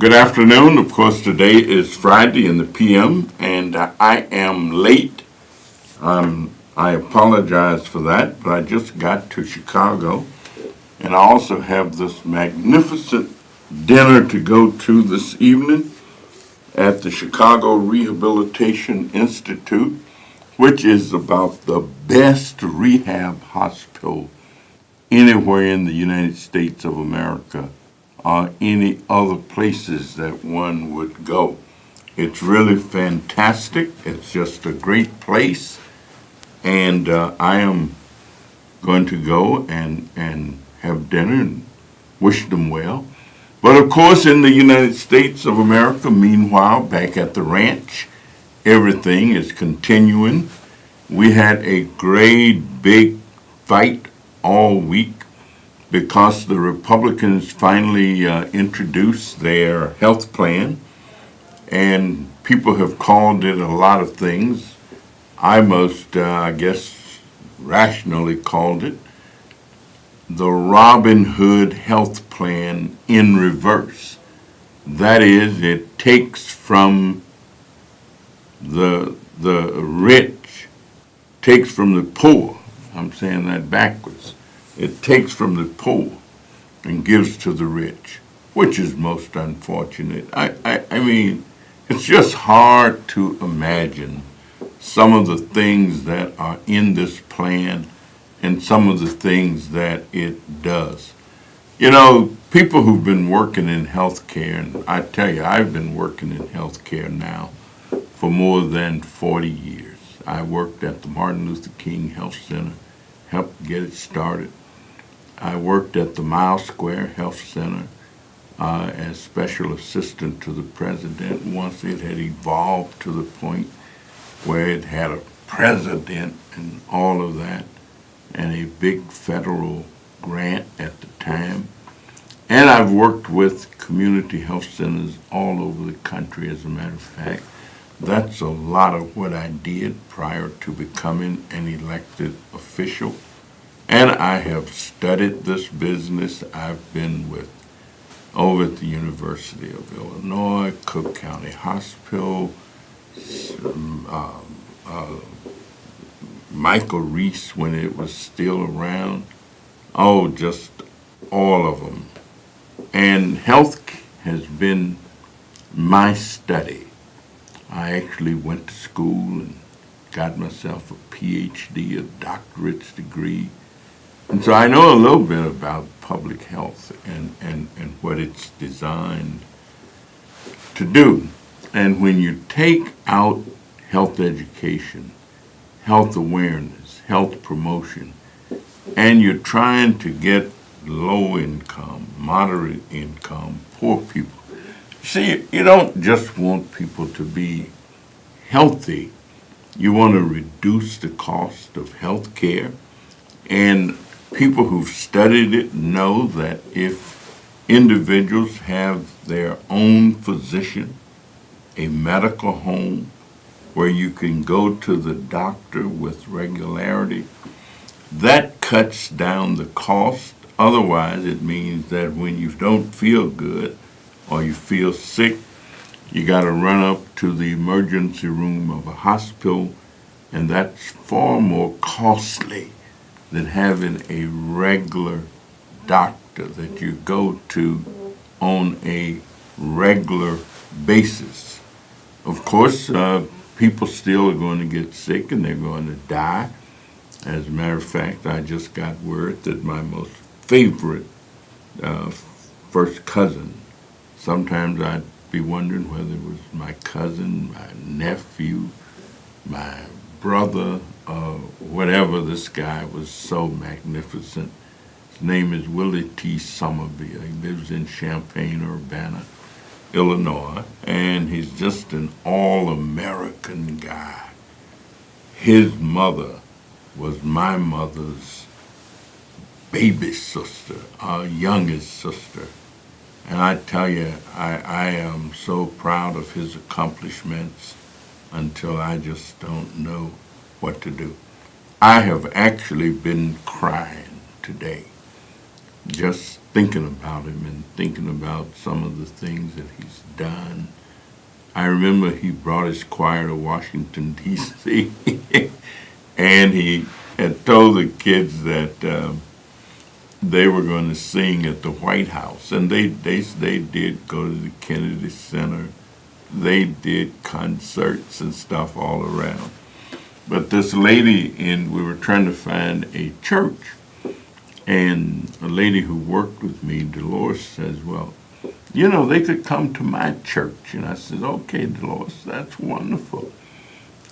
Good afternoon. Of course, today is Friday in the PM, and I am late. I apologize for that, but I just got to Chicago, and I also have this magnificent dinner to go to this evening at the Chicago Rehabilitation Institute, which is about the best rehab hospital anywhere in the United States of America or any other places that one would go. It's really fantastic. It's just a great place, and I am going to go and have dinner and wish them well. But of course, in the United States of America, meanwhile, back at the ranch, everything is continuing. We had a great big fight all week because the Republicans finally introduced their health plan, and people have called it a lot of things. I most, I guess, rationally called it the Robin Hood health plan in reverse. That is, it takes from the rich, takes from the poor. I'm saying that backwards. It takes from the poor and gives to the rich, which is most unfortunate. I mean, it's just hard to imagine some of the things that are in this plan and some of the things that it does. You know, people who've been working in healthcare, and I tell you, I've been working in healthcare now for more than 40 years. I worked at the Martin Luther King Health Center, helped get it started. I worked at the Mile Square Health Center as special assistant to the president once it had evolved to the point where it had a president and all of that, and a big federal grant at the time. And I've worked with community health centers all over the country, as a matter of fact. That's a lot of what I did prior to becoming an elected official. And I have studied this business. I've been over at the University of Illinois, Cook County Hospital, Michael Reese when it was still around. Oh, just all of them. And health has been my study. I actually went to school and got myself a PhD, a doctorate's degree. And so I know a little bit about public health and what it's designed to do. And when you take out health education, health awareness, health promotion, and you're trying to get low income, moderate income, poor people. See, you don't just want people to be healthy. You want to reduce the cost of health care. And people who've studied it know that if individuals have their own physician, a medical home where you can go to the doctor with regularity, that cuts down the cost. Otherwise, it means that when you don't feel good or you feel sick, you got to run up to the emergency room of a hospital, and that's far more costly than having a regular doctor that you go to on a regular basis. Of course, people still are going to get sick and they're going to die. As a matter of fact, I just got word that my most favorite first cousin, sometimes I'd be wondering whether it was my cousin, my nephew, my brother, whatever. This guy was so magnificent. His name is Willie T. Somerville. He lives in Champaign-Urbana, Illinois, and he's just an all-American guy. His mother was my mother's baby sister, our youngest sister. And I tell you, I am so proud of his accomplishments until I just don't know what to do. I have actually been crying today just thinking about him and thinking about some of the things that he's done. I remember he brought his choir to Washington, D.C., and he had told the kids that they were going to sing at the White House. And they did go to the Kennedy Center. They did concerts and stuff all around. But this lady, we were trying to find a church. And a lady who worked with me, Dolores, says, well, you know, they could come to my church. And I said, okay, Dolores, that's wonderful.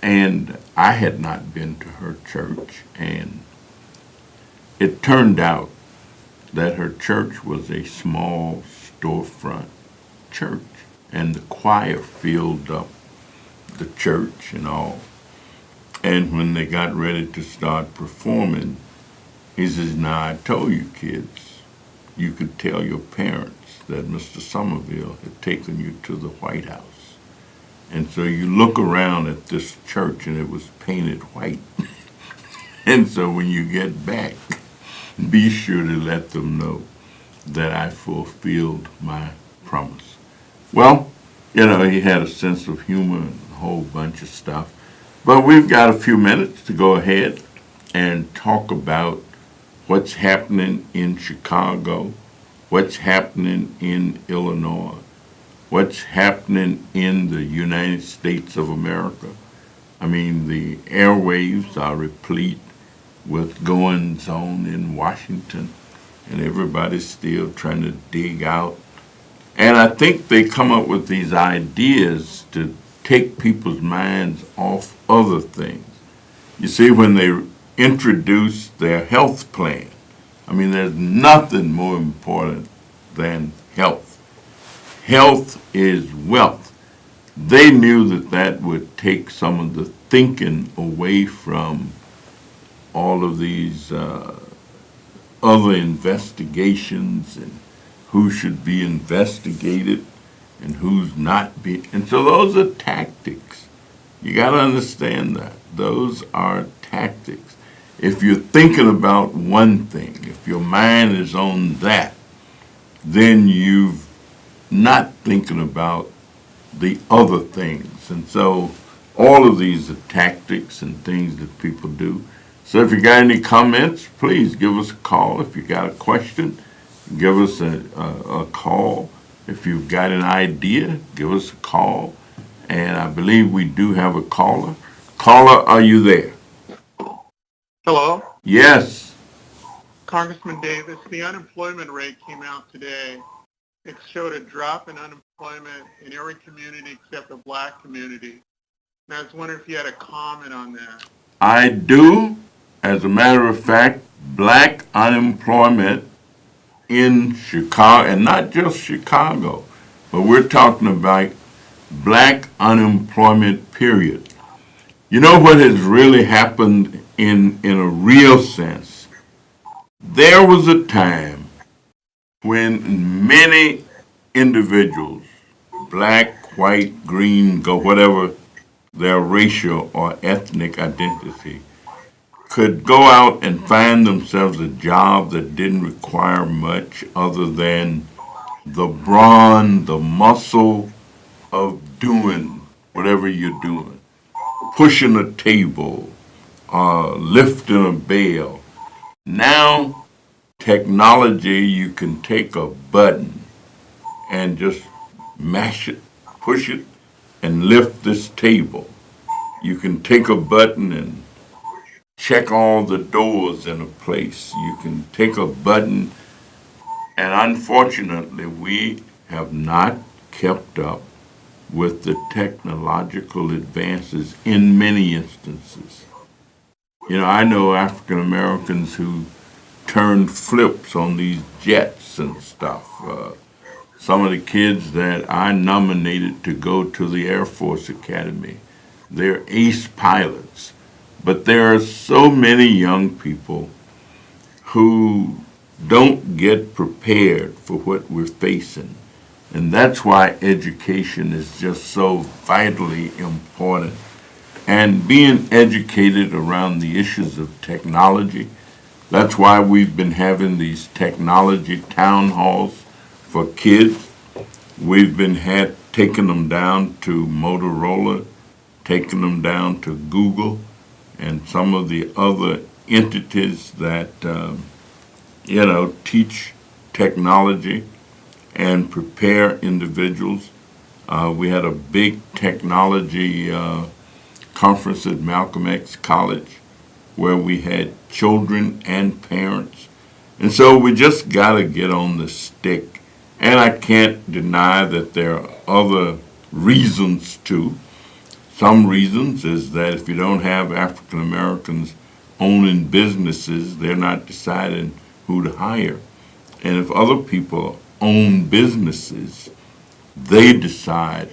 And I had not been to her church. And it turned out that her church was a small storefront church. And the choir filled up the church and all. And when they got ready to start performing, he says, now I told you kids, you could tell your parents that Mr. Somerville had taken you to the White House. And so you look around at this church and it was painted white. And so when you get back, be sure to let them know that I fulfilled my promise. Well, you know, he had a sense of humor and a whole bunch of stuff. But we've got a few minutes to go ahead and talk about what's happening in Chicago, what's happening in Illinois, what's happening in the United States of America. I mean, the airwaves are replete with goings on in Washington, and everybody's still trying to dig out. And I think they come up with these ideas to take people's minds off other things. You see, when they introduce their health plan, I mean, there's nothing more important than health. Health is wealth. They knew that that would take some of the thinking away from all of these other investigations and who should be investigated and who's not being. And so those are tactics. You got to understand that. Those are tactics. If you're thinking about one thing, if your mind is on that, then you're not thinking about the other things. And so all of these are tactics and things that people do. So if you got any comments, please give us a call. If you got a question, give us a call. If you've got an idea, give us a call. And I believe we do have a caller. Caller, are you there? Hello, Yes. Congressman Davis. The unemployment rate came out today. It showed a drop in unemployment in every community except the black community. And I was wondering if you had a comment on that. I do. As a matter of fact, black unemployment in Chicago, and not just Chicago, but we're talking about black unemployment, period. You know what has really happened in a real sense? There was a time when many individuals, black, white, green, go whatever their racial or ethnic identity, could go out and find themselves a job that didn't require much other than the brawn, the muscle of doing whatever you're doing. Pushing a table, lifting a bale. Now, technology, you can take a button and just mash it, push it, and lift this table. You can take a button and check all the doors in a place. You can take a button, and unfortunately, we have not kept up with the technological advances in many instances. You know, I know African Americans who turned flips on these jets and stuff. Some of the kids that I nominated to go to the Air Force Academy, they're ace pilots. But there are so many young people who don't get prepared for what we're facing. And that's why education is just so vitally important. And being educated around the issues of technology, That's why we've been having these technology town halls for kids. We've been taking them down to Motorola, taking them down to Google, and some of the other entities that, teach technology and prepare individuals. We had a big technology conference at Malcolm X College where we had children and parents. And so we just got to get on the stick. And I can't deny that there are other reasons too. Some reasons is that if you don't have African Americans owning businesses, they're not deciding who to hire. And if other people own businesses, they decide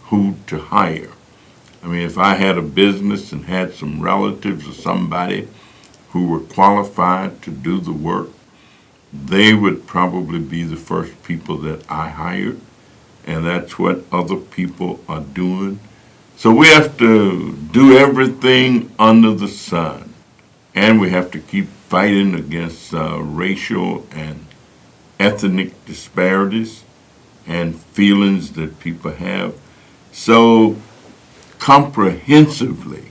who to hire. I mean, if I had a business and had some relatives or somebody who were qualified to do the work, they would probably be the first people that I hired, and that's what other people are doing. So we have to do everything under the sun, and we have to keep fighting against racial and ethnic disparities and feelings that people have. So comprehensively,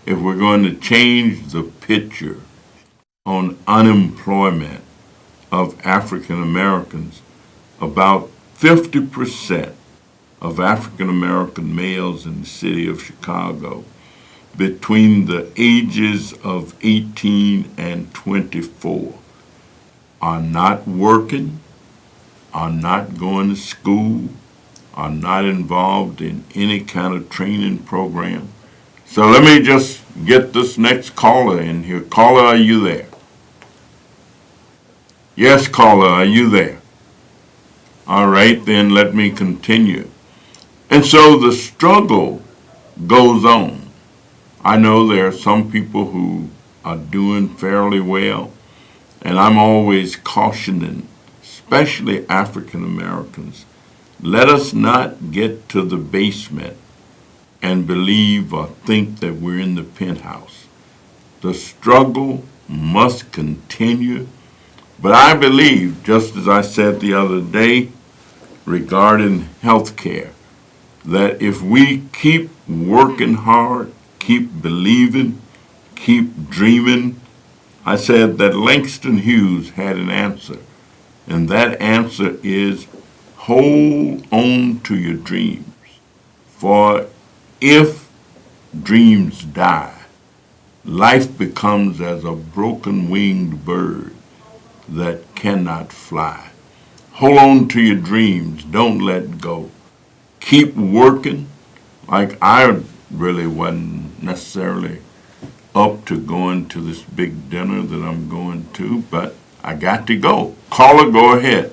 if we're going to change the picture on unemployment of African Americans, about 50% of African American males in the city of Chicago between the ages of 18 and 24 are not working, are not going to school, are not involved in any kind of training program. So let me just get this next caller in here. Caller, are you there? Yes, caller, are you there? All right, then let me continue. And so the struggle goes on. I know there are some people who are doing fairly well, and I'm always cautioning, especially African Americans, let us not get to the basement and believe or think that we're in the penthouse. The struggle must continue, but I believe, just as I said the other day regarding health care, that if we keep working hard, keep believing, keep dreaming, I said that Langston Hughes had an answer, and that answer is hold on to your dreams, for if dreams die, life becomes as a broken-winged bird that cannot fly. Hold on to your dreams. Don't let go. Keep working. Like I really wasn't necessarily up to going to this big dinner that I'm going to, but I got to go. Caller, go ahead.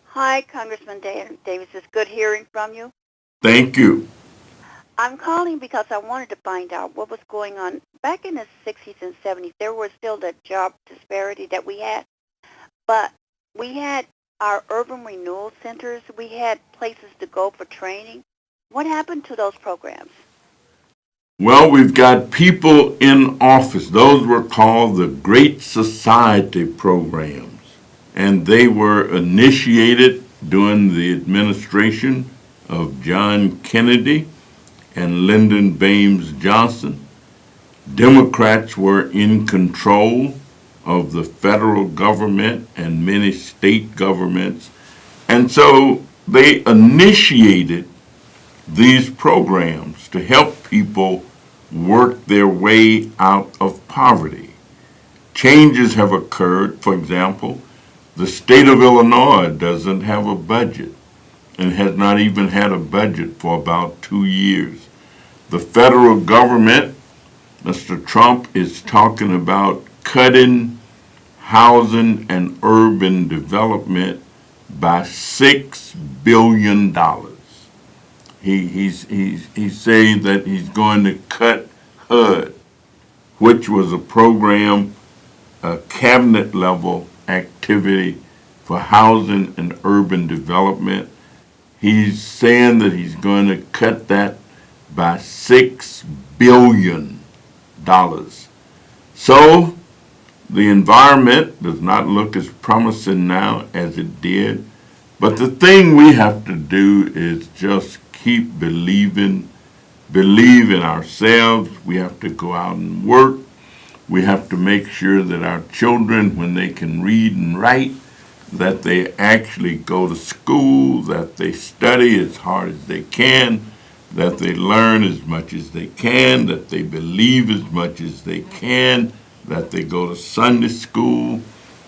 Hi, Congressman Davis. It's good hearing from you. Thank you. I'm calling because I wanted to find out what was going on. Back in the 60s and 70s, there was still the job disparity that we had, but we had our urban renewal centers. We had places to go for training. What happened to those programs? Well, we've got people in office. Those were called the Great Society programs, and they were initiated during the administration of John Kennedy and Lyndon Baines Johnson. Democrats were in control of the federal government and many state governments, and so they initiated these programs to help people work their way out of poverty. Changes have occurred. For example, the state of Illinois doesn't have a budget and has not even had a budget for about 2 years. The federal government, Mr. Trump, is talking about cutting housing and urban development by $6 billion. He's saying that he's going to cut HUD, which was a program, a cabinet level activity for housing and urban development. He's saying that he's going to cut that by $6 billion. So the environment does not look as promising now as it did. But the thing we have to do is just keep believing, believe in ourselves. We have to go out and work. We have to make sure that our children, when they can read and write, that they actually go to school, that they study as hard as they can, that they learn as much as they can, that they believe as much as they can, that they go to Sunday school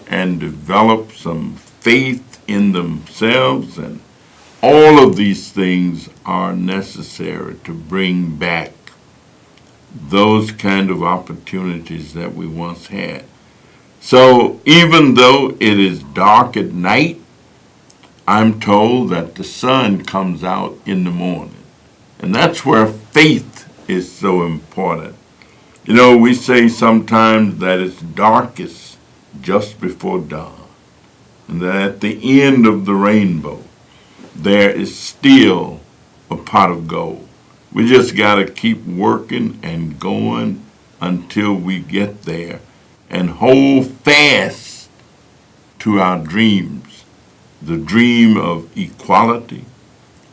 and develop some faith in themselves. And all of these things are necessary to bring back those kind of opportunities that we once had. So even though it is dark at night, I'm told that the sun comes out in the morning. And that's where faith is so important. You know, we say sometimes that it's darkest just before dawn, and that at the end of the rainbow, there is still a pot of gold. We just got to keep working and going until we get there and hold fast to our dreams. The dream of equality,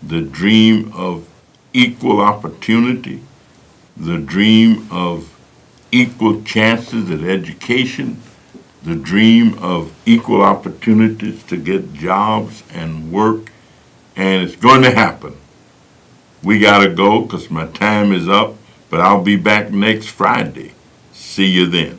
the dream of equal opportunity, the dream of equal chances at education, the dream of equal opportunities to get jobs and work, and it's going to happen. We got to go because my time is up, but I'll be back next Friday. See you then.